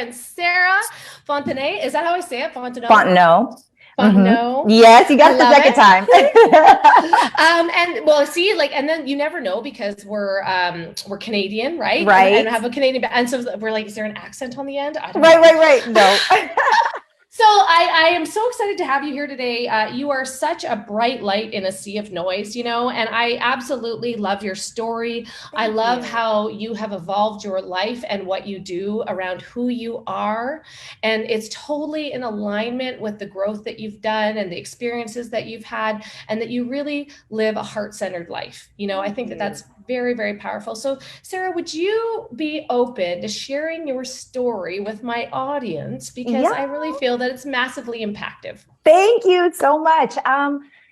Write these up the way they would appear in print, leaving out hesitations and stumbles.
friend, Sarah Fontenay. Is that how I say it? Fontenot? Fontenot. Fontenot. Yes, you got it the second time. And well, see, like, and then you never know because we're Canadian, right? Right. And have a Canadian, and so we're like, is there an accent on the end? I don't know. Right. No. So I am so excited to have you here today. You are such a bright light in a sea of noise, and I absolutely love your story. I love how you have evolved your life and what you do around who you are. And it's totally in alignment with the growth that you've done and the experiences that you've had, and that you really live a heart-centered life. I think that that's very, very powerful. So Sarah, would you be open to sharing your story with my audience? Because I really feel that it's massively impactful. Thank you so much.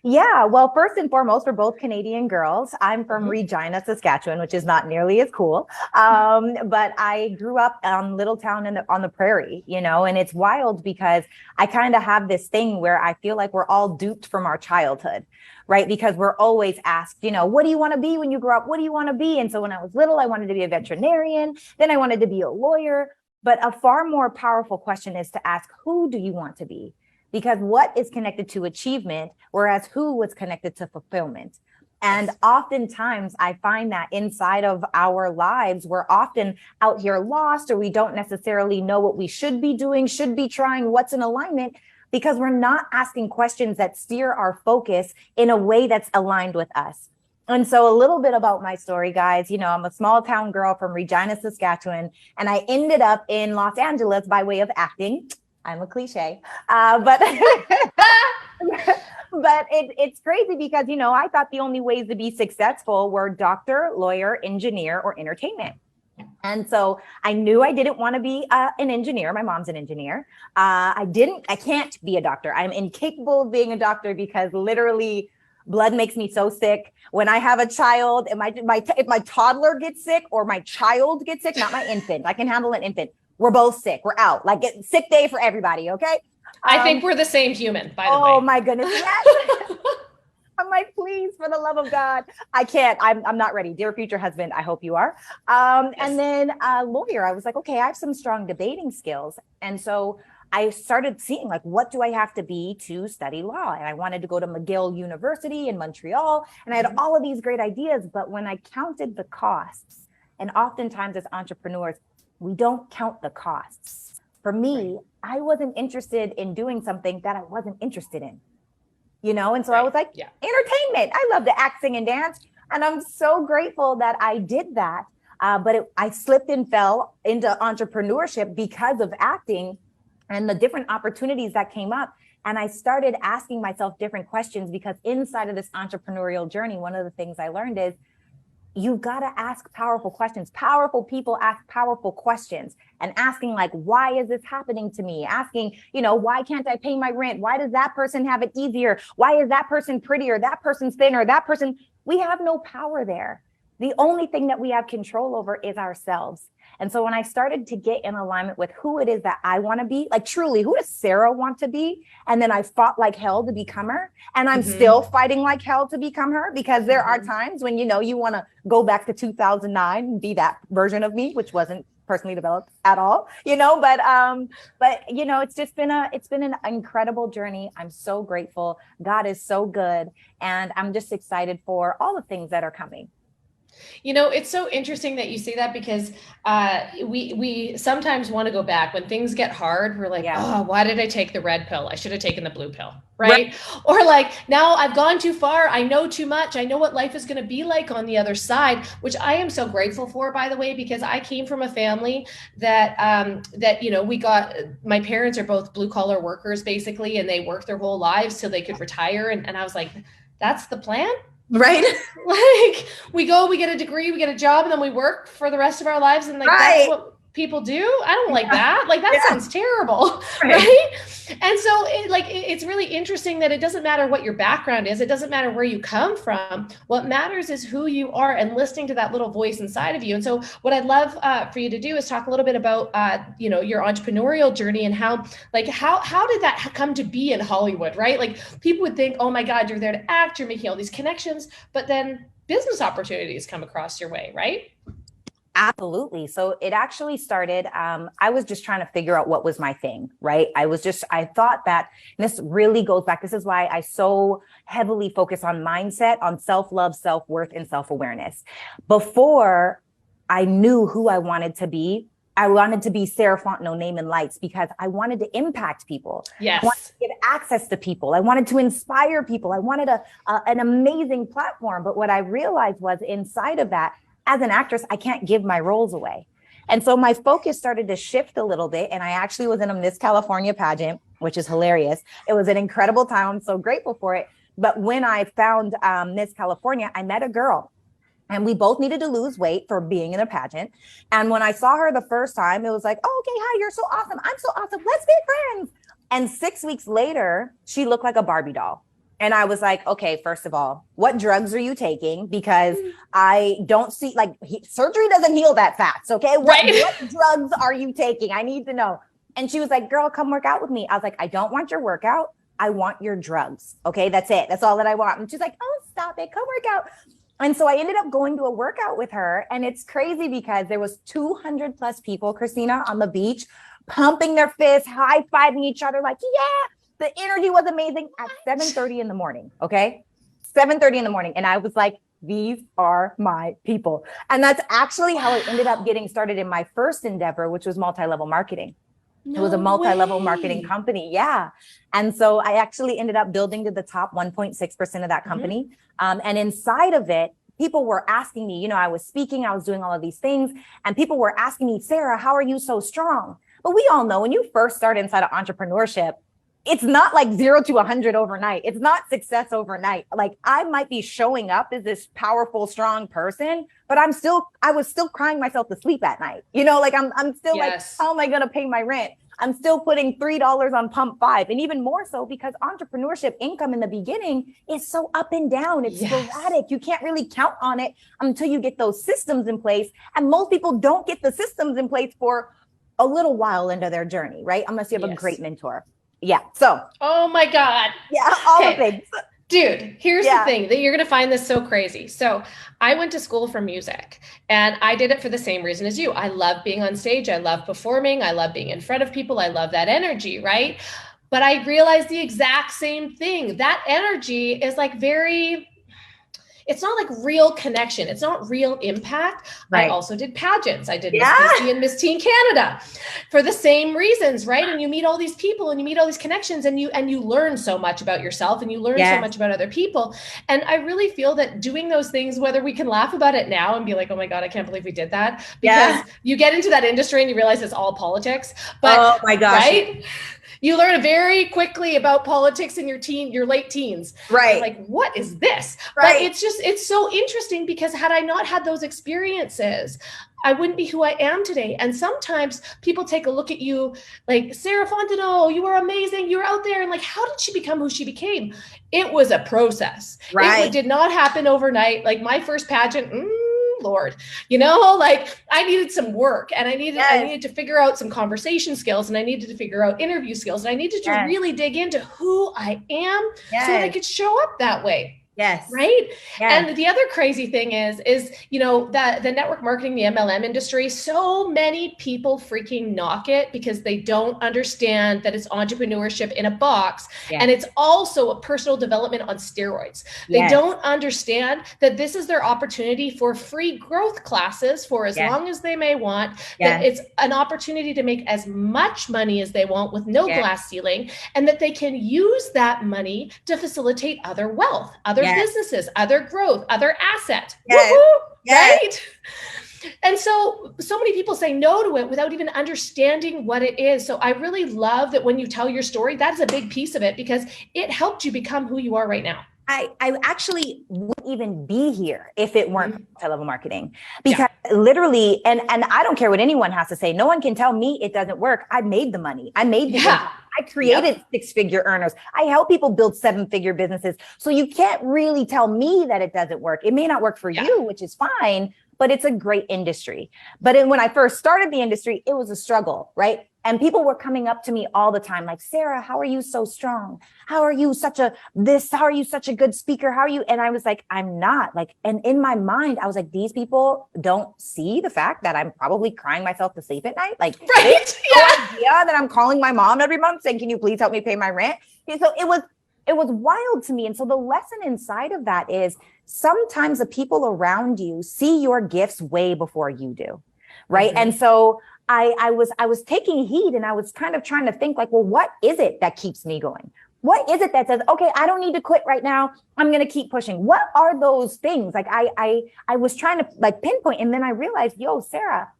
Well, first and foremost, we're both Canadian girls. I'm from Regina, Saskatchewan, which is not nearly as cool. But I grew up in little town on the prairie, and it's wild because I kind of have this thing where I feel like we're all duped from our childhood, right? Because we're always asked, what do you want to be when you grow up? What do you want to be? And so when I was little, I wanted to be a veterinarian. Then I wanted to be a lawyer. But a far more powerful question is to ask, who do you want to be? Because what is connected to achievement, whereas who was connected to fulfillment. And oftentimes I find that inside of our lives, we're often out here lost, or we don't necessarily know what we should be doing, should be trying, what's in alignment, because we're not asking questions that steer our focus in a way that's aligned with us. And so a little bit about my story, guys. I'm a small town girl from Regina, Saskatchewan, and I ended up in Los Angeles by way of acting. I'm a cliche, but it's crazy because, I thought the only ways to be successful were doctor, lawyer, engineer, or entertainment. And so I knew I didn't want to be an engineer. My mom's an engineer. I can't be a doctor. I'm incapable of being a doctor because literally blood makes me so sick. When I have a child, if my toddler gets sick or my child gets sick, not my infant, I can handle an infant. We're both sick. We're out. Like, sick day for everybody. Okay. I think we're the same human, by the way. Oh my goodness. Yes. I'm like, please, for the love of God, I can't. I'm not ready. Dear future husband, I hope you are. Yes. And then lawyer, I was like, okay, I have some strong debating skills. And so I started seeing, like, what do I have to be to study law? And I wanted to go to McGill University in Montreal. And I had all of these great ideas. But when I counted the costs, and oftentimes as entrepreneurs, we don't count the costs. For me, I wasn't interested in doing something that I wasn't interested in, And so I was like, entertainment. I love to act, sing, and dance. And I'm so grateful that I did that. But I slipped and fell into entrepreneurship because of acting and the different opportunities that came up. And I started asking myself different questions because inside of this entrepreneurial journey, one of the things I learned is you've got to ask powerful questions. Powerful people ask powerful questions, and asking, like, why is this happening to me? Asking, why can't I pay my rent? Why does that person have it easier? Why is that person prettier? That person's thinner? We have no power there. The only thing that we have control over is ourselves. And so when I started to get in alignment with who it is that I want to be, like, truly, who does Sarah want to be? And then I fought like hell to become her. And I'm still fighting like hell to become her, because there are times when, you want to go back to 2009 and be that version of me, which wasn't personally developed at all, but it's been an incredible journey. I'm so grateful. God is so good. And I'm just excited for all the things that are coming. It's so interesting that you say that, because we sometimes want to go back when things get hard. We're like, oh, why did I take the red pill? I should have taken the blue pill, right? Or like, now I've gone too far. I know too much. I know what life is going to be like on the other side, which I am so grateful for, by the way, because I came from a family that my parents are both blue collar workers, basically, and they worked their whole lives till they could retire. And I was like, that's the plan? Right. Like, we get a degree, we get a job, and then we work for the rest of our lives. And like, that's what people do. I don't like that. Like, that sounds terrible. Right. And so it's really interesting that it doesn't matter what your background is. It doesn't matter where you come from. What matters is who you are and listening to that little voice inside of you. And so what I'd love for you to do is talk a little bit about, your entrepreneurial journey and how did that come to be in Hollywood, right? Like, people would think, oh my God, you're there to act, you're making all these connections, but then business opportunities come across your way, right? Absolutely. So it actually started, I was just trying to figure out what was my thing, right? I thought that, and this really goes back, this is why I so heavily focus on mindset, on self-love, self-worth, and self-awareness. Before I knew who I wanted to be, I wanted to be Sarah Fontenot, Name and Lights, because I wanted to impact people. I wanted Yes. to give access to people. I wanted to inspire people. I wanted an amazing platform. But what I realized was inside of that, as an actress, I can't give my roles away. And so my focus started to shift a little bit. And I actually was in a Miss California pageant, which is hilarious. It was an incredible time. I'm so grateful for it. But when I found Miss California, I met a girl and we both needed to lose weight for being in a pageant. And when I saw her the first time, it was like, oh, okay, hi, you're so awesome. I'm so awesome. Let's be friends. And 6 weeks later, she looked like a Barbie doll. And I was like, okay, first of all, what drugs are you taking? Because I don't see, like, surgery doesn't heal that fast. Okay. What drugs are you taking? I need to know. And she was like, girl, come work out with me. I was like, I don't want your workout. I want your drugs. Okay. That's it. That's all that I want. And she's like, oh, stop it. Come work out. And so I ended up going to a workout with her. And it's crazy because there was 200 plus people, Christina, on the beach, pumping their fists, high-fiving each other, like, yeah. The energy was amazing at 7:30 in the morning. Okay. 7:30 in the morning. And I was like, these are my people. And that's actually how I ended up getting started in my first endeavor, which was multi-level marketing. It was a multi-level marketing company. Yeah. And so I actually ended up building to the top 1.6% of that company. And inside of it, people were asking me, you know, I was speaking, I was doing all of these things, and people were asking me, Sarah, how are you so strong? But we all know when you first start inside of entrepreneurship, it's not like 0 to 100 overnight. It's not success overnight. Like I might be showing up as this powerful, strong person, but I was still crying myself to sleep at night. You know, like I'm still like, how am I going to pay my rent? I'm still putting $3 on pump 5. And even more so because entrepreneurship income in the beginning is so up and down. It's sporadic. You can't really count on it until you get those systems in place. And most people don't get the systems in place for a little while into their journey, right? Unless you have a great mentor. Yeah. So. Oh my God. Yeah. All the things. Dude, here's the thing that you're going to find this so crazy. So I went to school for music and I did it for the same reason as you. I love being on stage. I love performing. I love being in front of people. I love that energy. Right. But I realized the exact same thing. That energy is like it's not like real connection. It's not real impact. Right. I also did pageants. I did Miss PG and Miss Teen Canada for the same reasons, right? And you meet all these people and you meet all these connections and you learn so much about yourself and you learn so much about other people. And I really feel that doing those things, whether we can laugh about it now and be like, oh my God, I can't believe we did that. Because you get into that industry and you realize it's all politics. But oh my gosh. Right? You learn very quickly about politics in your late teens. Right. You're like, what is this? Right. But it's so interesting because had I not had those experiences, I wouldn't be who I am today. And sometimes people take a look at you like, Sarah Fontenot, you were amazing. You were out there. And like, how did she become who she became? It was a process. Right. It did not happen overnight. Like my first pageant, Lord, you know, like I needed some work and I needed to figure out some conversation skills and I needed to figure out interview skills. And I needed to really dig into who I am so that I could show up that way. Yes. Right. Yes. And the other crazy thing is, you know, that the network marketing, the MLM industry, so many people freaking knock it because they don't understand that it's entrepreneurship in a box. Yes. And it's also a personal development on steroids. They don't understand that this is their opportunity for free growth classes for as long as they may want, that it's an opportunity to make as much money as they want with no glass ceiling, and that they can use that money to facilitate other wealth, other businesses, other growth, other assets, right? And so many people say no to it without even understanding what it is. So I really love that when you tell your story, that's a big piece of it because it helped you become who you are right now. I actually wouldn't even be here if it weren't multi-level marketing because literally, and I don't care what anyone has to say. No one can tell me it doesn't work. I made the money. I made the income. I created 6-figure earners. I help people build 7-figure businesses. So you can't really tell me that it doesn't work. It may not work for you, which is fine, but it's a great industry. But when I first started the industry, it was a struggle, right? And people were coming up to me all the time, like, Sarah, how are you so strong? How are you such a this? How are you such a good speaker? How are you? And I was like, I'm not like, and in my mind, I was like, these people don't see the fact that I'm probably crying myself to sleep at night. Like, right. Yeah. idea that I'm calling my mom every month saying, can you please help me pay my rent? And so it was wild to me. And so the lesson inside of that is sometimes the people around you see your gifts way before you do. Right. And so I was taking heed, and I was kind of trying to think like, well, what is it that keeps me going? What is it that says, okay, I don't need to quit right now. I'm going to keep pushing. What are those things? Like I was trying to like pinpoint, and then I realized, yo, Sarah,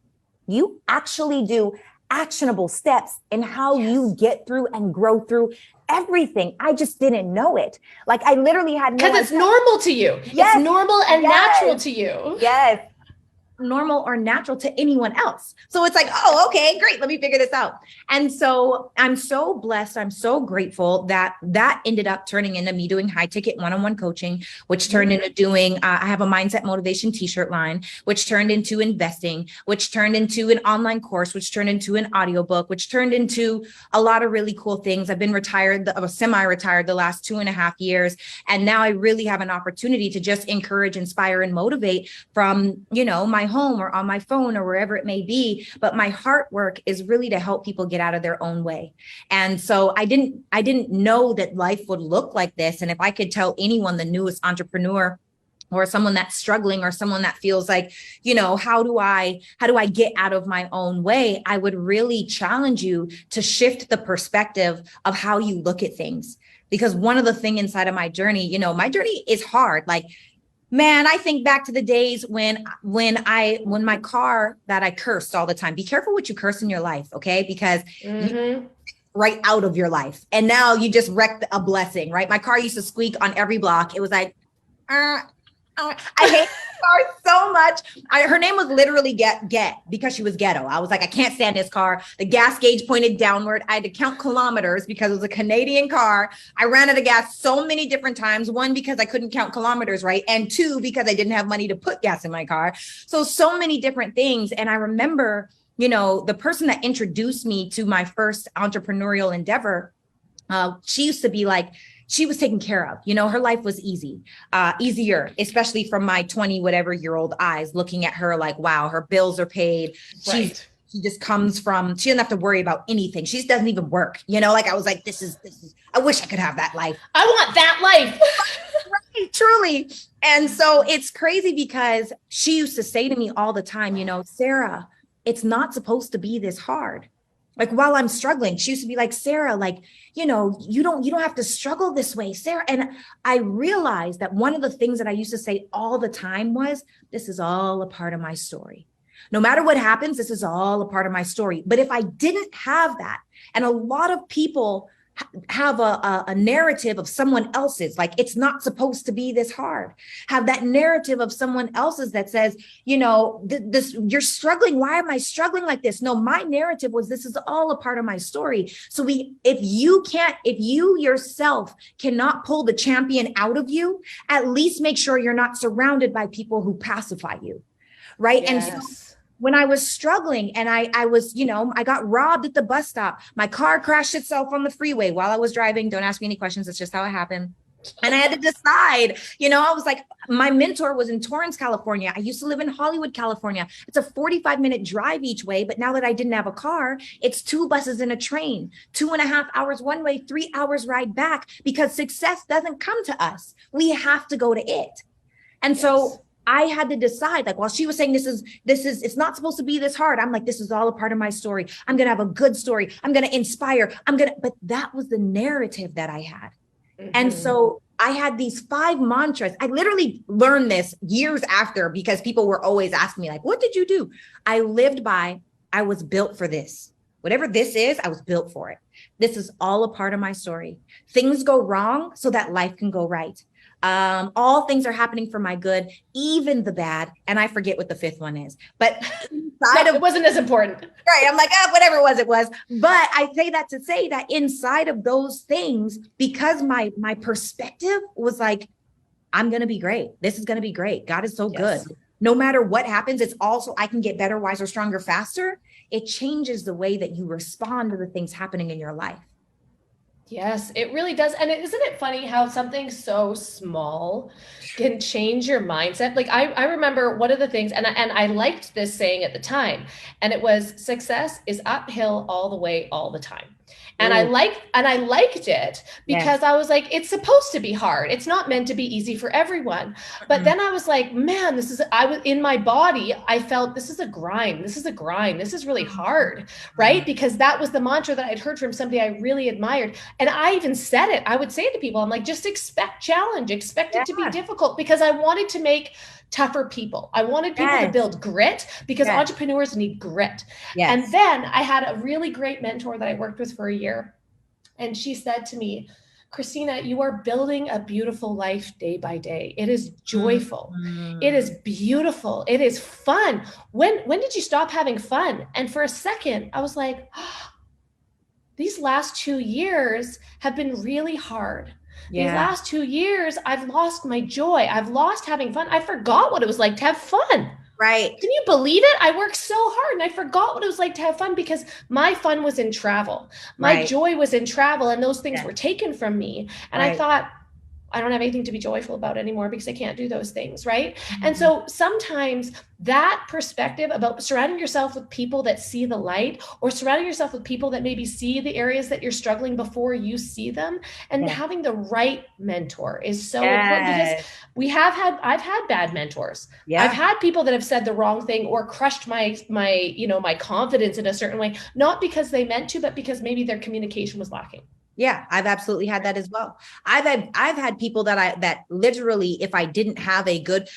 you actually do actionable steps in how you get through and grow through everything. I just didn't know it. Like I literally had no idea. Because it's normal to you. Yes. It's normal and natural to you. Yes. Normal or natural to anyone else. So it's like, oh, okay, great. Let me figure this out. And so I'm so blessed. I'm so grateful that ended up turning into me doing high ticket one-on-one coaching, which turned into doing, I have a mindset motivation t-shirt line, which turned into investing, which turned into an online course, which turned into an audiobook, which turned into a lot of really cool things. I've been semi-retired the last 2.5 years. And now I really have an opportunity to just encourage, inspire, and motivate from, my home or on my phone or wherever it may be. But my heart work is really to help people get out of their own way. And so I didn't know that life would look like this. And if I could tell anyone, the newest entrepreneur or someone that's struggling or someone that feels like, how do I get out of my own way? I would really challenge you to shift the perspective of how you look at things. Because one of the things inside of my journey, my journey is hard. Like, man, I think back to the days when my car that I cursed all the time. Be careful what you curse in your life, okay? Because right out of your life. And now you just wrecked a blessing, right? My car used to squeak on every block. It was like, I hate the car so much. Her name was literally Get because she was ghetto. I was like, I can't stand this car. The gas gauge pointed downward. I had to count kilometers because it was a Canadian car. I ran out of gas so many different times. One, because I couldn't count kilometers, right? And two, because I didn't have money to put gas in my car. So many different things. And I remember, the person that introduced me to my first entrepreneurial endeavor, she used to be like, she was taken care of. Her life was easier, especially from my 20-whatever-year-old eyes, looking at her like, wow, her bills are paid. Right. She just comes from, she doesn't have to worry about anything. She just doesn't even work. Like, I was like, this is, I wish I could have that life. I want that life. Right, truly. And so it's crazy because she used to say to me all the time, Sarah, it's not supposed to be this hard. Like while I'm struggling, she used to be like, Sarah, like, you don't have to struggle this way, Sarah. And I realized that one of the things that I used to say all the time was, this is all a part of my story. No matter what happens, this is all a part of my story. But if I didn't have that, and a lot of people have a narrative of someone else's, like it's not supposed to be this hard, have that narrative of someone else's that says, this, you're struggling. Why am I struggling like this? No, my narrative was, this is all a part of my story. So if you yourself cannot pull the champion out of you, at least make sure you're not surrounded by people who pacify you. Right. Yes. And so when I was struggling and I was, I got robbed at the bus stop. My car crashed itself on the freeway while I was driving. Don't ask me any questions. It's just how it happened. And I had to decide, I was like, my mentor was in Torrance, California. I used to live in Hollywood, California. It's a 45-minute drive each way. But now that I didn't have a car, it's 2 buses and a train, 2.5 hours one way, 3 hours ride back, because success doesn't come to us. We have to go to it. And so I had to decide, like, while she was saying, this is, it's not supposed to be this hard. I'm like, this is all a part of my story. I'm going to have a good story. I'm going to inspire. But that was the narrative that I had. Mm-hmm. And so I had these 5 mantras. I literally learned this years after because people were always asking me like, what did you do? I lived by, I was built for this. Whatever this is, I was built for it. This is all a part of my story. Things go wrong so that life can go right. All things are happening for my good, even the bad. And I forget what the 5th one is, but it wasn't as important. Right. I'm like, whatever it was. But I say that to say that inside of those things, because my perspective was like, I'm going to be great. This is going to be great. God is so good. no matter what happens, it's also, I can get better, wiser, stronger, faster. It changes the way that you respond to the things happening in your life. Yes, it really does. And isn't it funny how something so small can change your mindset? Like I remember one of the things, and I liked this saying at the time, and it was success is uphill all the way, all the time. Ooh, And I liked it because yes. I was like, it's supposed to be hard. It's not meant to be easy for everyone. But Mm-mm. then I was like, man, I was in my body, I felt this is a grind. This is a grind. This is really hard, right? Because that was the mantra that I'd heard from somebody I really admired. And I even said it. I would say to people, I'm like, just expect challenge, expect it to be Yeah. difficult, because I wanted to make tougher people. I wanted people to Yes. build grit, because Yes. entrepreneurs need grit. And Yes. then I had a really great mentor that I worked with for a year. And she said to me, Christina, you are building a beautiful life day by day. It is joyful. It Mm-hmm. is beautiful. It is fun. When did you stop having fun? And for a second, I was like, oh, these last 2 years have been really hard. These Yeah. last 2 years, I've lost my joy. I've lost having fun. I forgot what it was like to have fun. Right. Can you believe it? I worked so hard and I forgot what it was like to have fun, because my fun was in travel. My Right. joy was in travel, and those things Yes. were taken from me. And I Right. thought, I don't have anything to be joyful about anymore because I can't do those things, right? And Mhm. so sometimes that perspective about surrounding yourself with people that see the light, or surrounding yourself with people that maybe see the areas that you're struggling before you see them, and Yes. having the right mentor is so important, because Yes. I've had bad mentors. I've Yeah. had people that have said the wrong thing or crushed my confidence in a certain way, not because they meant to, but because maybe their communication was lacking. Yeah, I've absolutely had that as well. I've had people that literally, if I didn't have a good,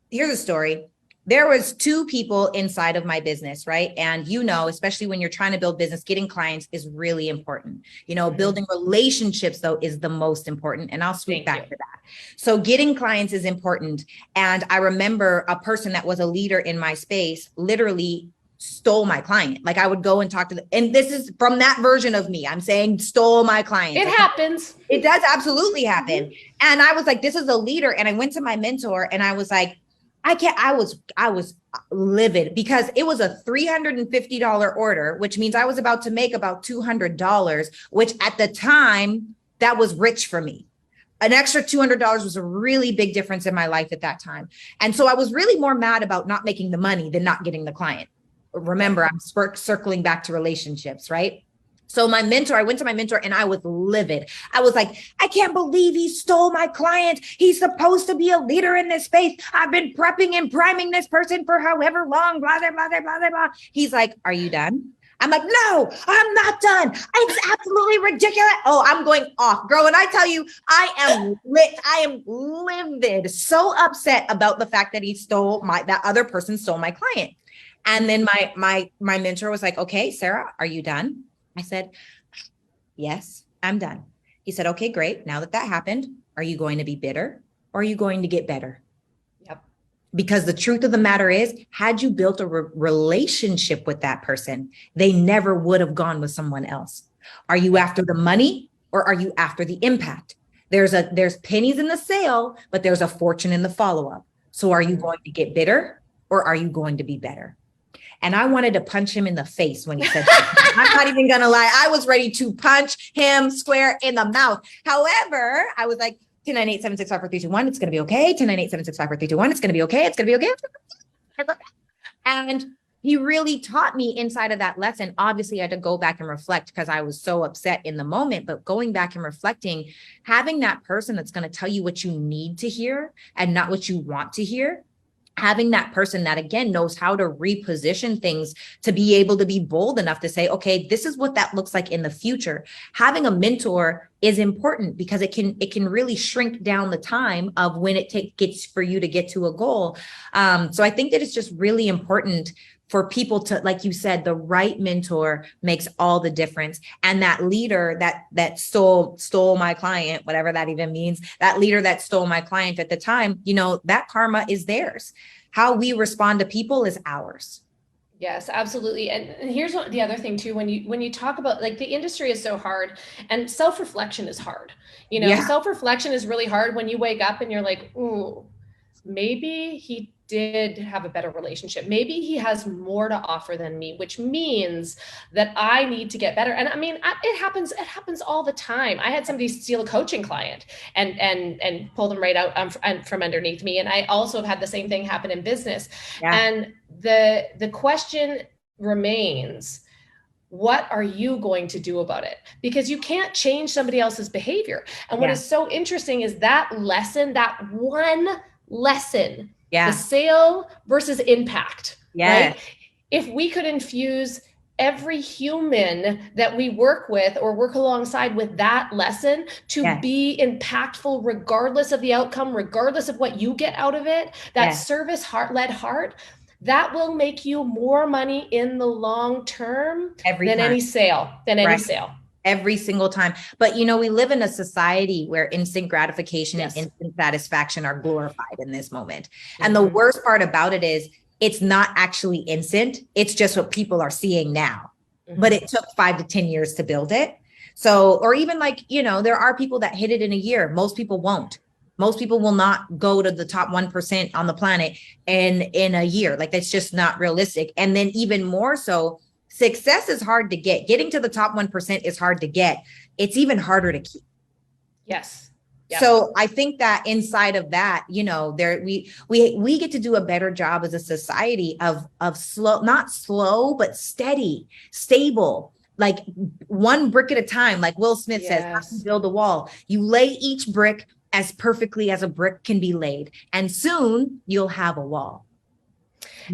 here's a story. There was two people inside of my business, right? And especially when you're trying to build business, getting clients is really important. Mm-hmm. Building relationships though is the most important. And I'll swoop Thank you. back to that. So getting clients is important. And I remember a person that was a leader in my space literally stole my client. Like I would go and talk to them. And this is from that version of me. I'm saying stole my clients. It Okay. happens. It does absolutely happen. Mm-hmm. And I was like, this is a leader. And I went to my mentor and I was like, I can't, I was livid because it was a $350 order, which means I was about to make about $200, which at the time that was rich for me. An extra $200 was a really big difference in my life at that time. And so I was really more mad about not making the money than not getting the client. Yep. Remember, I'm circling back to relationships, right? So I went to my mentor and I was livid. I was like, I can't believe he stole my client. He's supposed to be a leader in this space. I've been prepping and priming this person for however long, blah, blah, blah, blah, blah, blah. He's like, are you done? I'm like, no, I'm not done. It's absolutely ridiculous. Oh, I'm going off, girl. And I tell you, I am lit. I am livid, so upset about the fact that that other person stole my client. And then my mentor was like, okay, Sarah, are you done? I said, yes, I'm done. He said, okay, great. Now that happened, are you going to be bitter or are you going to get better? Yep. Because the truth of the matter is, had you built a relationship with that person, they never would have gone with someone else. Are you after the money or are you after the impact? There's pennies in the sale, but there's a fortune in the follow-up. So are you going to get bitter or are you going to be better? And I wanted to punch him in the face when he said that. I'm not even going to lie. I was ready to punch him square in the mouth. However, I was like, 1098765432 it's going to be okay. 1098765432 it's going to be okay. It's going to be okay. And he really taught me inside of that lesson. Obviously, I had to go back and reflect because I was so upset in the moment, but going back and reflecting, having that person that's going to tell you what you need to hear and not what you want to hear, having that person that again knows how to reposition things to be able to be bold enough to say, okay, this is what that looks like in the future. Having a mentor is important because it can really shrink down the time of when it gets for you to get to a goal. So I think that it's just really important for people to, like you said, the right mentor makes all the difference. And that leader that stole my client, whatever that even means, that leader that stole my client at the time, that karma is theirs. How we respond to people is ours. Yes, absolutely. And here's the other thing too, when you talk about, like, the industry is so hard, and self-reflection is hard. Yeah. Self-reflection is really hard when you wake up and you're like, ooh, maybe he did have a better relationship. Maybe he has more to offer than me, which means that I need to get better. And I mean, it happens all the time. I had somebody steal a coaching client and pull them right out from underneath me. And I also have had the same thing happen in business. Yeah. And the question remains, what are you going to do about it? Because you can't change somebody else's behavior. And what is so interesting is that lesson, that one lesson, the sale versus impact, right? If we could infuse every human that we work with or work alongside with that lesson to be impactful, regardless of the outcome, regardless of what you get out of it, that service led heart, that will make you more money in the long term any sale, any sale. Every single time. But, you know, we live in a society where instant gratification and instant satisfaction are glorified in this moment. And the worst part about it is it's not actually instant. It's just what people are seeing now. But it took 5 to 10 years to build it. So, or even like, you know, there are people that hit it in a year. Most people won't. Most people will not go to the top 1% on the planet in a year. Like, that's just not realistic. And then even more so, success is hard to get. Getting to the top 1% is hard to get. It's even harder to keep. Yes. Yep. So I think that inside of that, you know, we get to do a better job as a society of slow, not slow, but steady, stable, like one brick at a time. Like Will Smith says, how to build a wall. You lay each brick as perfectly as a brick can be laid, and soon you'll have a wall.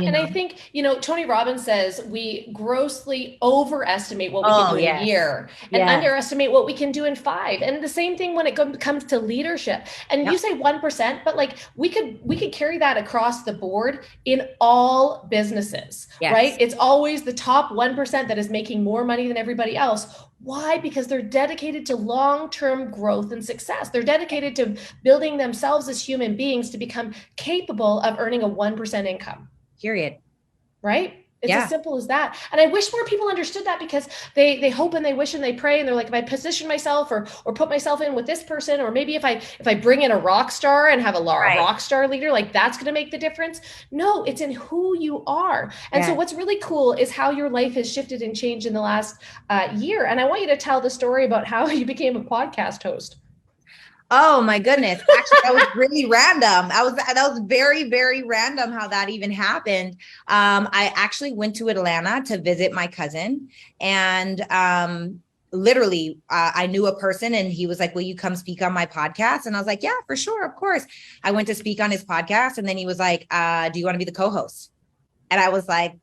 And I think, you know, Tony Robbins says we grossly overestimate what we can do in a year and underestimate what we can do in 5. And the same thing when it comes to leadership. And you say 1%, but like we could carry that across the board in all businesses, right? It's always the top 1% that is making more money than everybody else. Why? Because they're dedicated to long-term growth and success. They're dedicated to building themselves as human beings to become capable of earning a 1% income. Period. Right? It's as simple as that. And I wish more people understood that, because they hope and they wish and they pray and they're like, if I position myself or put myself in with this person, or maybe if I bring in a rock star and have a rock star leader, like that's going to make the difference. No, it's in who you are. And so what's really cool is how your life has shifted and changed in the last year. And I want you to tell the story about how you became a podcast host. Oh my goodness. Actually, that was really random. That was very, very random how that even happened. I actually went to Atlanta to visit my cousin, and literally I knew a person, and he was like, will you come speak on my podcast? And I was like, yeah, for sure. Of course. I went to speak on his podcast, and then he was like, do you want to be the co-host? And I was like,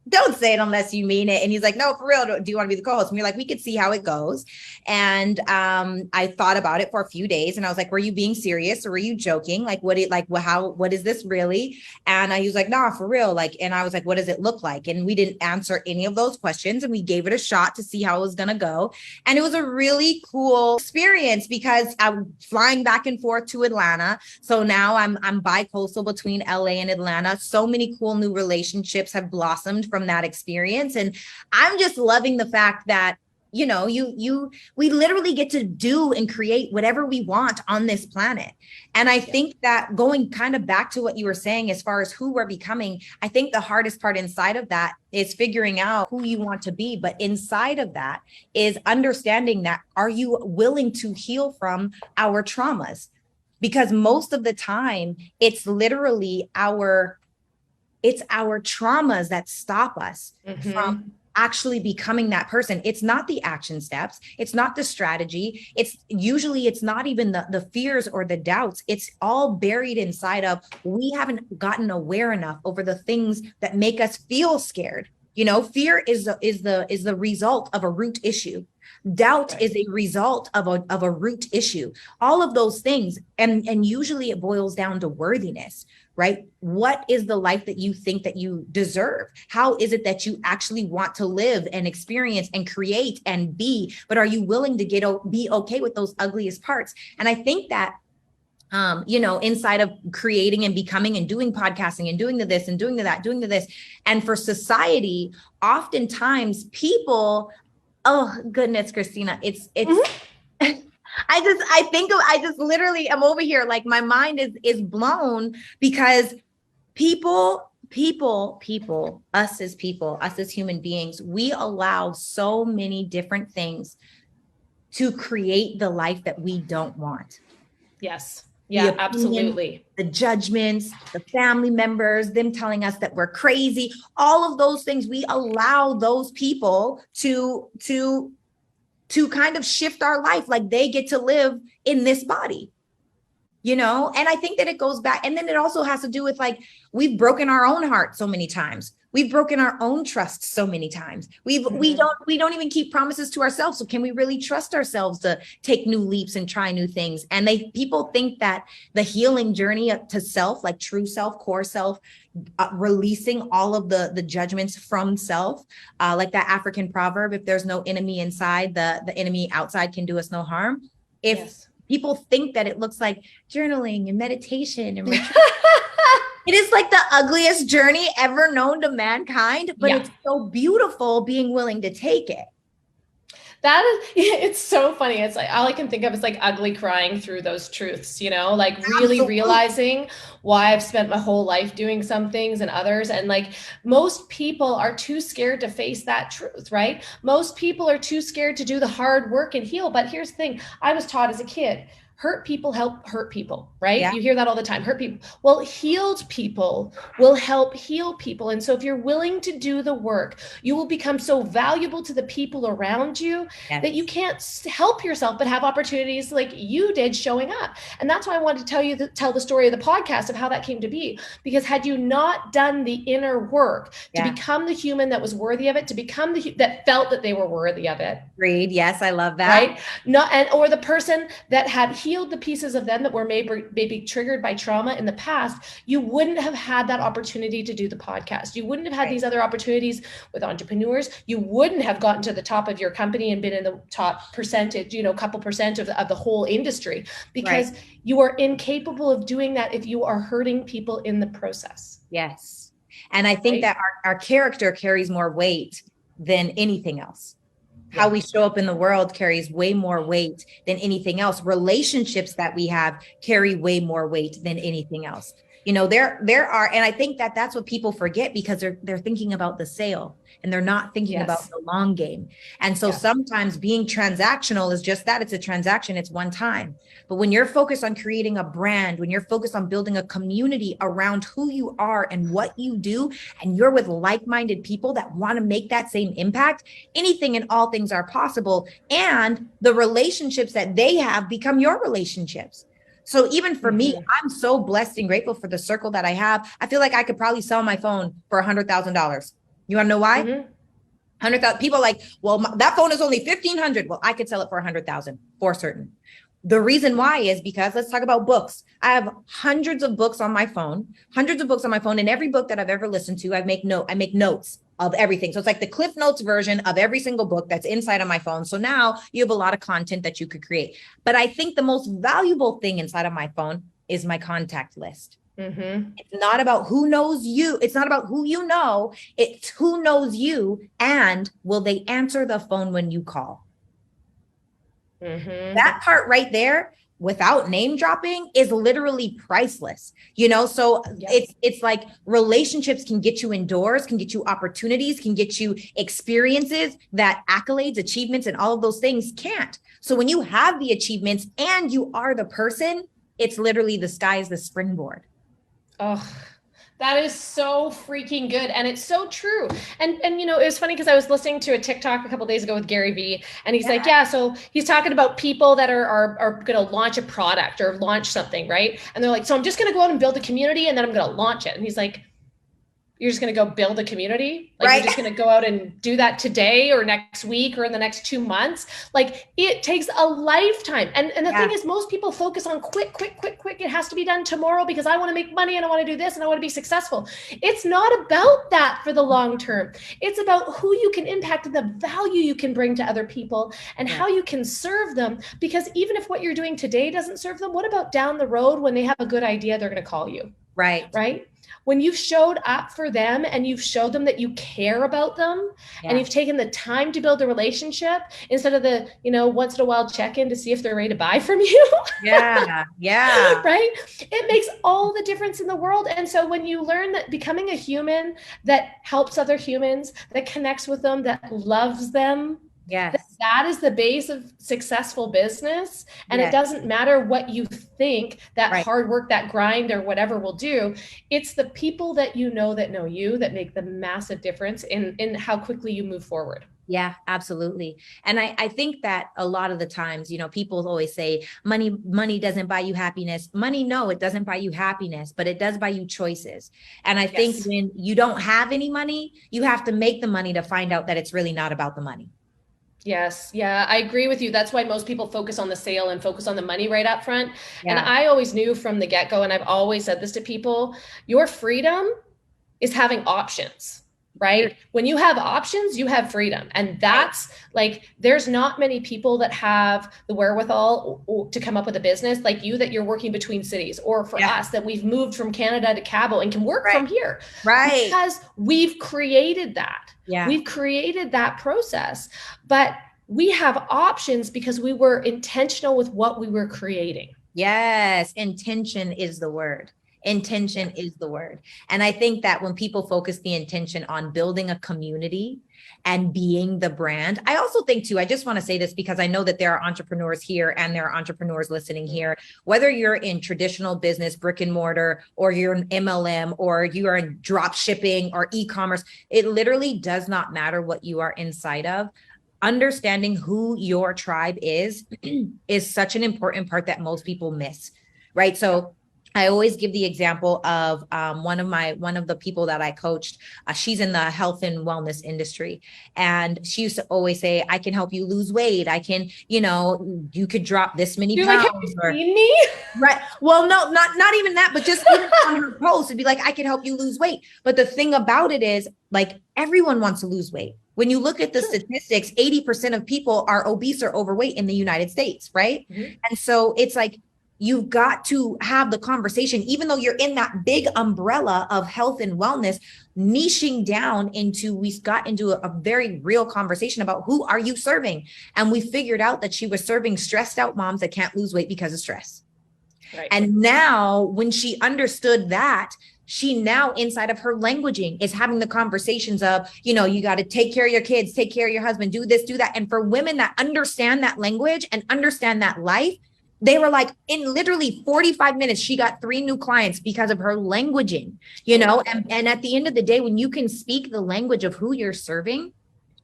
don't say it unless you mean it. And he's like, no, for real. Do you want to be the co-host? And we were like, we could see how it goes. And I thought about it for a few days, and I was like, were you being serious or were you joking? Like, what is this really? And he was like, nah, for real. Like, and I was like, what does it look like? And we didn't answer any of those questions, and we gave it a shot to see how it was going to go. And it was a really cool experience, because I'm flying back and forth to Atlanta. So now I'm bi-coastal between LA and Atlanta. So many cool new relationships have blossomed from that experience. And I'm just loving the fact that, you know, we literally get to do and create whatever we want on this planet. And I think that, going kind of back to what you were saying, as far as who we're becoming, I think the hardest part inside of that is figuring out who you want to be. But inside of that is understanding that, are you willing to heal from our traumas? Because most of the time, it's literally our traumas that stop us from actually becoming that person. It's not the action steps. It's not the strategy. It's not even the fears or the doubts. It's all buried inside of, we haven't gotten aware enough over the things that make us feel scared. You know, fear is the result of a root issue. Doubt is a result of a root issue. All of those things. And usually it boils down to worthiness, right? What is the life that you think that you deserve? How is it that you actually want to live and experience and create and be? But are you willing to be okay with those ugliest parts? And I think that, you know, inside of creating and becoming and doing podcasting and doing this and doing that, doing this. And for society, oftentimes people, oh goodness, Christina, it's I just literally am over here. Like my mind is blown because us as human beings, we allow so many different things to create the life that we don't want. Yes. The Yeah, opinion, absolutely. the judgments, the family members, them telling us that we're crazy, all of those things, we allow those people to kind of shift our life, like they get to live in this body, you know? And I think that it goes back, and then it also has to do with like, we've broken our own heart so many times. We've broken our own trust so many times. We don't even keep promises to ourselves. So can we really trust ourselves to take new leaps and try new things? And people think that the healing journey to self, like true self, core self, releasing all of the judgments from self, like that African proverb, if there's no enemy inside, the enemy outside can do us no harm. If Yes. people think that it looks like journaling and meditation and it is like the ugliest journey ever known to mankind, but it's so beautiful being willing to take it. That is, it's so funny. It's like, all I can think of is like ugly crying through those truths, you know, like really Absolutely. realizing why I've spent my whole life doing some things and others. And like most people are too scared to face that truth, right? Most people are too scared to do the hard work and heal. But here's the thing, I was taught as a kid, hurt people help hurt people, right? Yeah. You hear that all the time, hurt people. Well, healed people will help heal people. And so if you're willing to do the work, you will become so valuable to the people around you that you can't help yourself but have opportunities like you did showing up. And that's why I wanted to tell the story of the podcast of how that came to be. Because had you not done the inner work to become the human that was worthy of it, to become that felt that they were worthy of it. Agreed. Yes, I love that. Right? Or the person that had healed the pieces of them that were maybe triggered by trauma in the past, you wouldn't have had that opportunity to do the podcast. You wouldn't have had these other opportunities with entrepreneurs. You wouldn't have gotten to the top of your company and been in the top percentage, you know, couple percent of the whole industry, because you are incapable of doing that if you are hurting people in the process. Yes. And I think that our character carries more weight than anything else. How we show up in the world carries way more weight than anything else. Relationships that we have carry way more weight than anything else. You know, there are, and I think that that's what people forget because they're thinking about the sale and they're not thinking about the long game. And so sometimes being transactional is just that. It's a transaction. It's one time. But when you're focused on creating a brand, when you're focused on building a community around who you are and what you do, and you're with like-minded people that want to make that same impact, anything and all things are possible. And the relationships that they have become your relationships. So even for me, I'm so blessed and grateful for the circle that I have. I feel like I could probably sell my phone for $100,000. You want to know why? 100,000 people are like, well, that phone is only 1,500. Well, I could sell it for 100,000 for certain. The reason why is because let's talk about books. I have hundreds of books on my phone, and every book that I've ever listened to, I make notes of everything. So it's like the Cliff Notes version of every single book that's inside of my phone. So now you have a lot of content that you could create. But I think the most valuable thing inside of my phone is my contact list. It's not about who knows you. It's not about who you know. It's who knows you and will they answer the phone when you call. That part right there, without name dropping, is literally priceless, you know? So it's like relationships can get you indoors, can get you opportunities, can get you experiences that accolades, achievements, and all of those things can't. So when you have the achievements and you are the person, it's literally the sky is the springboard. Oh, that is so freaking good. And it's so true. And you know, it was funny because I was listening to a TikTok a couple of days ago with Gary Vee, and he's like, so he's talking about people that are going to launch a product or launch something, right? And they're like, so I'm just going to go out and build a community and then I'm going to launch it. And he's like, you're just going to go build a community? Like you're just going to go out and do that today or next week or in the next 2 months? Like it takes a lifetime. And the thing is, most people focus on quick. It has to be done tomorrow because I want to make money and I want to do this and I want to be successful. It's not about that for the long term. It's about who you can impact and the value you can bring to other people and how you can serve them. Because even if what you're doing today doesn't serve them, what about down the road when they have a good idea, they're going to call you? Right. right? When you've showed up for them and you've showed them that you care about them and Yeah. you've taken the time to build a relationship instead of the, once in a while check in to see if they're ready to buy from you, Yeah. Yeah. right? It makes all the difference in the world. And so when you learn that becoming a human that helps other humans, that connects with them, that loves them, Yes. that is the base of successful business. And it Yes. doesn't matter what you think that Right. hard work, that grind, or whatever will do. It's the people that know you that make the massive difference in how quickly you move forward. Yeah, absolutely. And I think that a lot of the times, people always say money doesn't buy you happiness. Money, no, it doesn't buy you happiness, but it does buy you choices. And I think Yes. when you don't have any money, you have to make the money to find out that it's really not about the money. Yes. Yeah, I agree with you. That's why most people focus on the sale and focus on the money right up front. And Yeah. I always knew from the get go, and I've always said this to people, your freedom is having options, right? When you have options, you have freedom. And that's like, there's not many people that have the wherewithal to come up with a business like you, that you're working between cities, or for Yeah. us that we've moved from Canada to Cabo and can work Right. from here, Right. because we've created that. Yeah. We've created that process, but we have options because we were intentional with what we were creating. Yes, intention is the word. Intention is the word. And I think that when people focus the intention on building a community and being the brand, I also think too, I just want to say this because I know that there are entrepreneurs here and there are entrepreneurs listening here, whether you're in traditional business, brick and mortar, or you're in MLM, or you are in drop shipping or e-commerce, it literally does not matter what you are inside of. Understanding who your tribe is such an important part that most people miss, right? So I always give the example of one of the people that I coached. She's in the health and wellness industry, and she used to always say, "I can help you lose weight. I can, you could drop this many You're like, have you pounds." Or seen me? right. Well, no, not even that, but just even on her post, it'd be like, "I can help you lose weight." But the thing about it is, like, everyone wants to lose weight. When you look at the statistics, 80% of people are obese or overweight in the United States, right? Mm-hmm. And so it's like, you've got to have the conversation, even though you're in that big umbrella of health and wellness, niching down into, we got into a very real conversation about who are you serving? And we figured out that she was serving stressed out moms that can't lose weight because of stress. Right. And now when she understood that, she now inside of her languaging is having the conversations of, you got to take care of your kids, take care of your husband, do this, do that. And for women that understand that language and understand that life, they were like, in literally 45 minutes, she got 3 new clients because of her languaging, and at the end of the day, when you can speak the language of who you're serving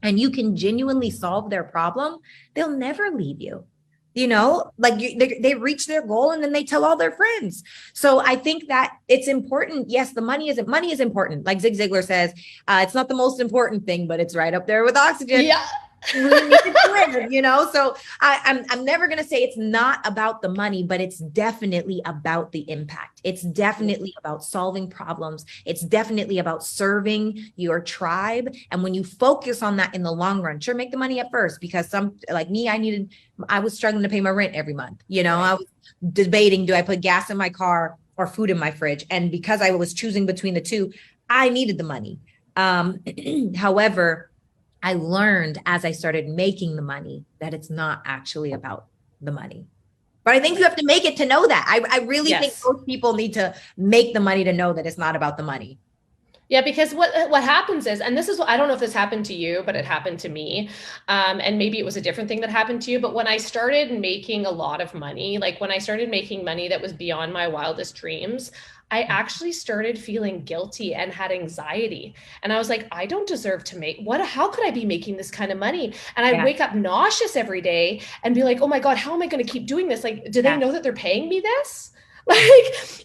and you can genuinely solve their problem, they'll never leave you. Like they reach their goal and then they tell all their friends. So I think that it's important. Yes, the money is important. Like Zig Ziglar says, it's not the most important thing, but it's right up there with oxygen. Yeah. We need to live, so I'm never going to say it's not about the money, but it's definitely about the impact. It's definitely about solving problems. It's definitely about serving your tribe. And when you focus on that in the long run, sure, make the money at first, because like me, I was struggling to pay my rent every month. I was debating, do I put gas in my car or food in my fridge? And because I was choosing between the two, I needed the money. However, I learned as I started making the money that it's not actually about the money. But I think you have to make it to know that. I really think most people need to make the money to know that it's not about the money. Yeah, because what happens is, and this is what, I don't know if this happened to you, but it happened to me. And maybe it was a different thing that happened to you. But when I started making a lot of money, like when I started making money that was beyond my wildest dreams, I actually started feeling guilty and had anxiety. And I was like, I don't deserve to how could I be making this kind of money? And I'd wake up nauseous every day and be like, oh my God, how am I going to keep doing this? Like, do they know that they're paying me this? Like,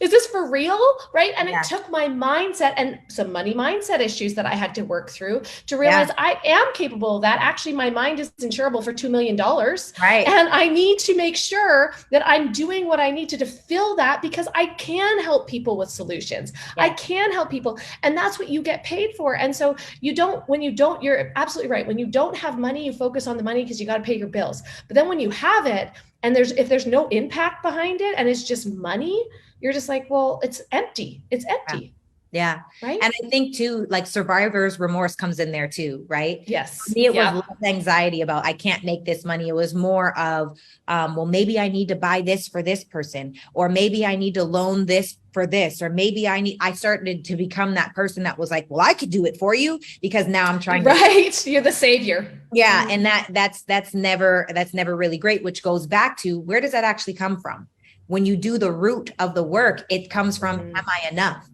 is this for real? Right. And it took my mindset and some money mindset issues that I had to work through to realize I am capable of that. Actually, my mind is insurable for $2 million. Right. And I need to make sure that I'm doing what I need to fill that, because I can help people with solutions. I can help people. And that's what you get paid for. And so you're absolutely right. When you don't have money, you focus on the money because you got to pay your bills. But then when you have it, and if there's no impact behind it and it's just money, you're just like, well, it's empty. It's Yeah. empty. Yeah. Right. And I think too, like survivor's remorse comes in there too, right? For Yes. me, it was Yeah. less anxiety about I can't make this money. It was more of, well, maybe I need to buy this for this person, or maybe I need to loan this for this, or maybe I started to become that person that was like, well, I could do it for you because now I'm trying to. Right. You're the savior. Yeah. And that's never really great, which goes back to where does that actually come from? When you do the root of the work, it comes from, am I enough?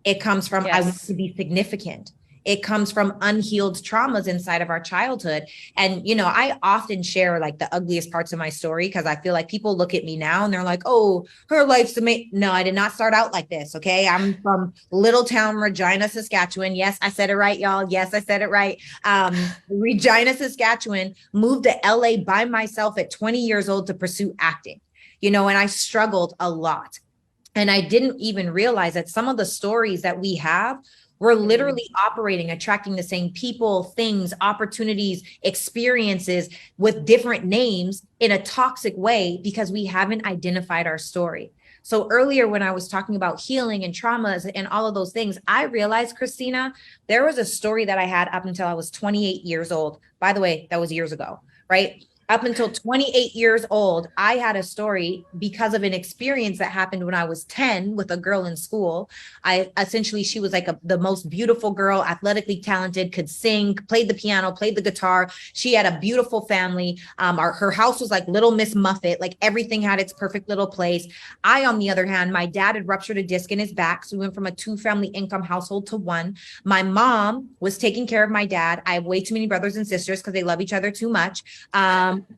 It comes from, I want Yes. to be significant. It comes from unhealed traumas inside of our childhood. And, I often share like the ugliest parts of my story because I feel like people look at me now and they're like, oh, her life's amazing. No, I did not start out like this. Okay. I'm from little town Regina, Saskatchewan. Yes, I said it right, y'all. Yes, I said it right. Regina, Saskatchewan, moved to LA by myself at 20 years old to pursue acting, and I struggled a lot. And I didn't even realize that some of the stories that we have, we're literally operating, attracting the same people, things, opportunities, experiences with different names in a toxic way because we haven't identified our story. So earlier when I was talking about healing and traumas and all of those things, I realized, Christina, there was a story that I had up until I was 28 years old. By the way, that was years ago, right? Up until 28 years old, I had a story because of an experience that happened when I was 10 with a girl in school. She was like the most beautiful girl, athletically talented, could sing, played the piano, played the guitar. She had a beautiful family. Her house was like Little Miss Muffet, like everything had its perfect little place. On the other hand, my dad had ruptured a disc in his back. So we went from a 2-family income household to one. My mom was taking care of my dad. I have way too many brothers and sisters because they love each other too much.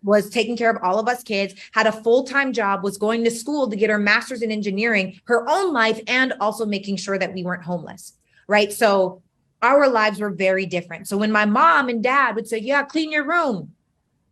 Was taking care of all of us kids, had a full-time job, was going to school to get her master's in engineering, her own life, and also making sure that we weren't homeless, right? So our lives were very different. So when my mom and dad would say, yeah, clean your room,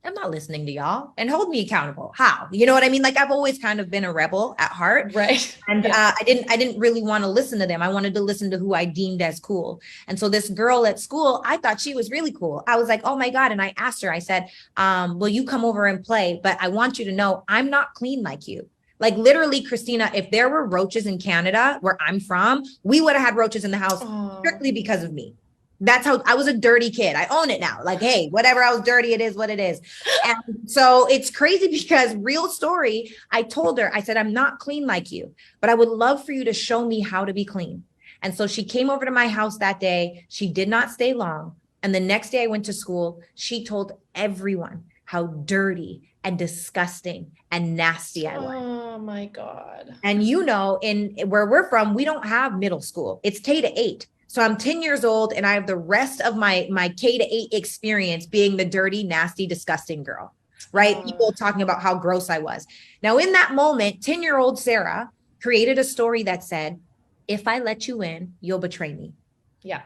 I'm not listening to y'all and hold me accountable. How? You know what I mean? Like I've always kind of been a rebel at heart. Right. And yeah. I didn't really want to listen to them. I wanted to listen to who I deemed as cool. And so this girl at school, I thought she was really cool. I was like, oh my God. And I asked her, I said, will you come over and play? But I want you to know I'm not clean like you. Like literally, Christina, if there were roaches in Canada where I'm from, we would have had roaches in the house strictly because of me. That's how I was a dirty kid. I own it now. Like, hey, whatever, I was dirty. It is what it is. And so it's crazy because real story, I told her, I said, I'm not clean like you, but I would love for you to show me how to be clean. And so she came over to my house that day. She did not stay long. And the next day I went to school. She told everyone how dirty and disgusting and nasty I was. Oh my God. And in where we're from, we don't have middle school. It's K to 8. So I'm 10 years old and I have the rest of my K to 8 experience being the dirty, nasty, disgusting girl, right? People talking about how gross I was. Now, in that moment, 10-year-old Sarah created a story that said, if I let you in, you'll betray me. Yeah.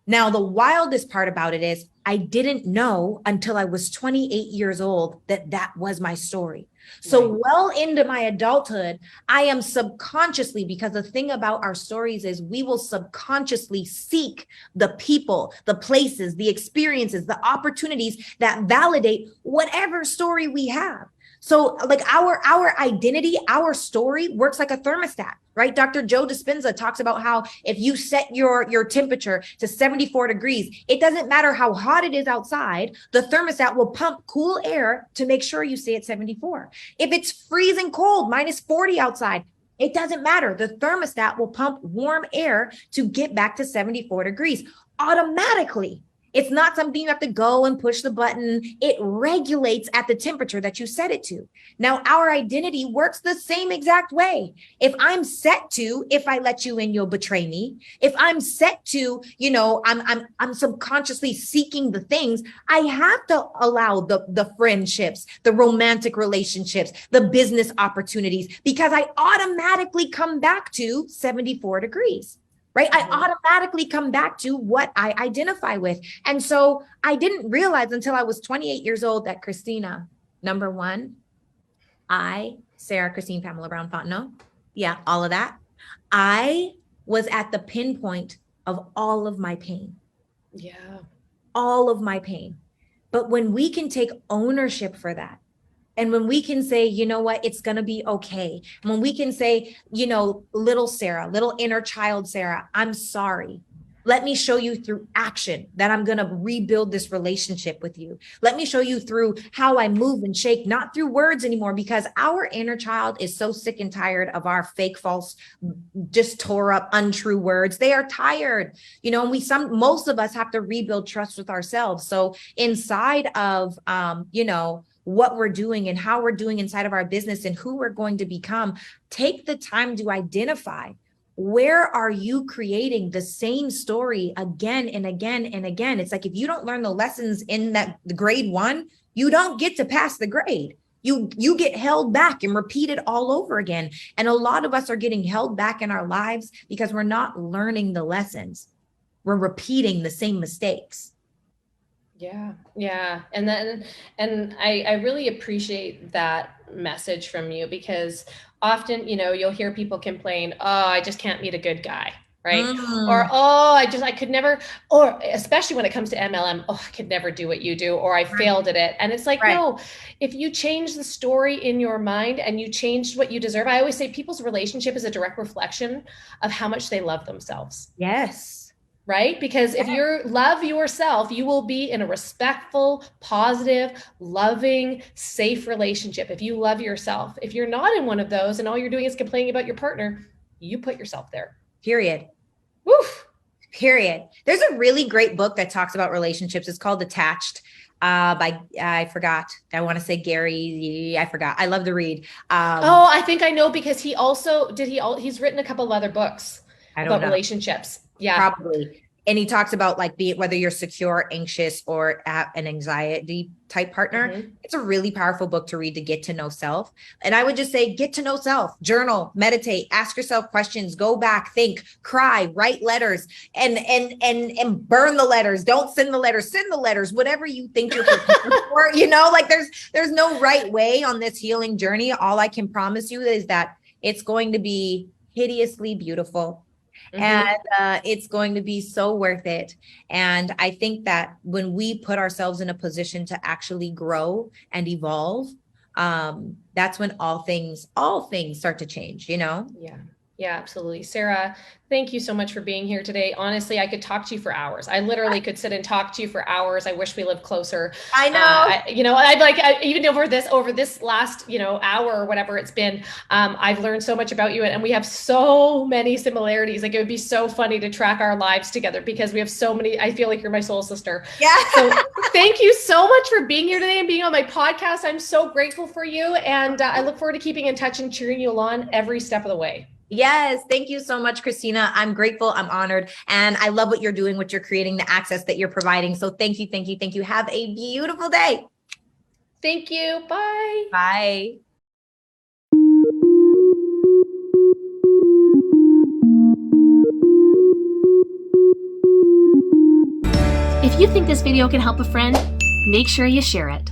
Now, the wildest part about it is I didn't know until I was 28 years old that was my story. So well into my adulthood, I am subconsciously, because the thing about our stories is we will subconsciously seek the people, the places, the experiences, the opportunities that validate whatever story we have. So like our identity, our story works like a thermostat, right? Dr. Joe Dispenza talks about how if you set your temperature to 74 degrees, it doesn't matter how hot it is outside, the thermostat will pump cool air to make sure you stay at 74. If it's freezing cold, minus 40 outside, it doesn't matter. The thermostat will pump warm air to get back to 74 degrees automatically. It's not something you have to go and push the button. It regulates at the temperature that you set it to. Now, our identity works the same exact way. If I'm set to, if I let you in, you'll betray me. If I'm set to, I'm subconsciously seeking the things, I have to allow the friendships, the romantic relationships, the business opportunities, because I automatically come back to 74 degrees. Right? I automatically come back to what I identify with. And so I didn't realize until I was 28 years old that Christina, number one, Sarah Christine Pamela Brown Fontenot, yeah, all of that. I was at the pinpoint of all of my pain. Yeah. All of my pain. But when we can take ownership for that, And when we can say, you know what, it's going to be okay. And when we can say, you know, little Sarah, little inner child Sarah, I'm sorry. Let me show you through action that I'm going to rebuild this relationship with you. Let me show you through how I move and shake, not through words anymore, because our inner child is so sick and tired of our fake, false, just tore up, untrue words. They are tired, you know, and most of us have to rebuild trust with ourselves. So inside of, you know, what we're doing and how we're doing inside of our business and who we're going to become, take the time to identify, where are you creating the same story again and again and again? It's like, if you don't learn the lessons in the grade 1, you don't get to pass the grade. You get held back and repeated all over again. And a lot of us are getting held back in our lives because we're not learning the lessons. We're repeating the same mistakes. Yeah. And I really appreciate that message from you, because often, you know, you'll hear people complain, oh, I just can't meet a good guy. Right. Or, oh, I could never, or especially when it comes to MLM, oh, I could never do what you do, or I failed at it. And it's like, no, if you change the story in your mind and you changed what you deserve, I always say people's relationship is a direct reflection of how much they love themselves. Yes. Right? Because if you love yourself, you will be in a respectful, positive, loving, safe relationship. If you love yourself, if you're not in one of those and all you're doing is complaining about your partner, you put yourself there. Period. Woof. Period. There's a really great book that talks about relationships. It's called Attached. I forgot. I want to say Gary. I forgot. I love to read. I think I know, because he's written a couple of other books about relationships. Yeah, probably. And he talks about like whether you're secure, anxious, or an anxiety type partner. Mm-hmm. It's a really powerful book to read to get to know self. And I would just say, get to know self, journal, meditate, ask yourself questions, go back, think, cry, write letters, and burn the letters. Don't send the letters, whatever you think you're for, you know, like there's no right way on this healing journey. All I can promise you is that it's going to be hideously beautiful. Mm-hmm. And it's going to be so worth it. And I think that when we put ourselves in a position to actually grow and evolve, that's when all things start to change, you know? Yeah, absolutely. Sarah, thank you so much for being here today. Honestly, I could talk to you for hours. I literally could sit and talk to you for hours. I wish we lived closer. I know. I'd like, even over this last, hour or whatever it's been, I've learned so much about you, and we have so many similarities. Like, it would be so funny to track our lives together because we have so many. I feel like you're my soul sister. Yeah. So thank you so much for being here today and being on my podcast. I'm so grateful for you. And I look forward to keeping in touch and cheering you on every step of the way. Yes. Thank you so much, Christina. I'm grateful. I'm honored. And I love what you're doing, what you're creating, the access that you're providing. So thank you. Thank you. Thank you. Have a beautiful day. Thank you. Bye. Bye. If you think this video can help a friend, make sure you share it.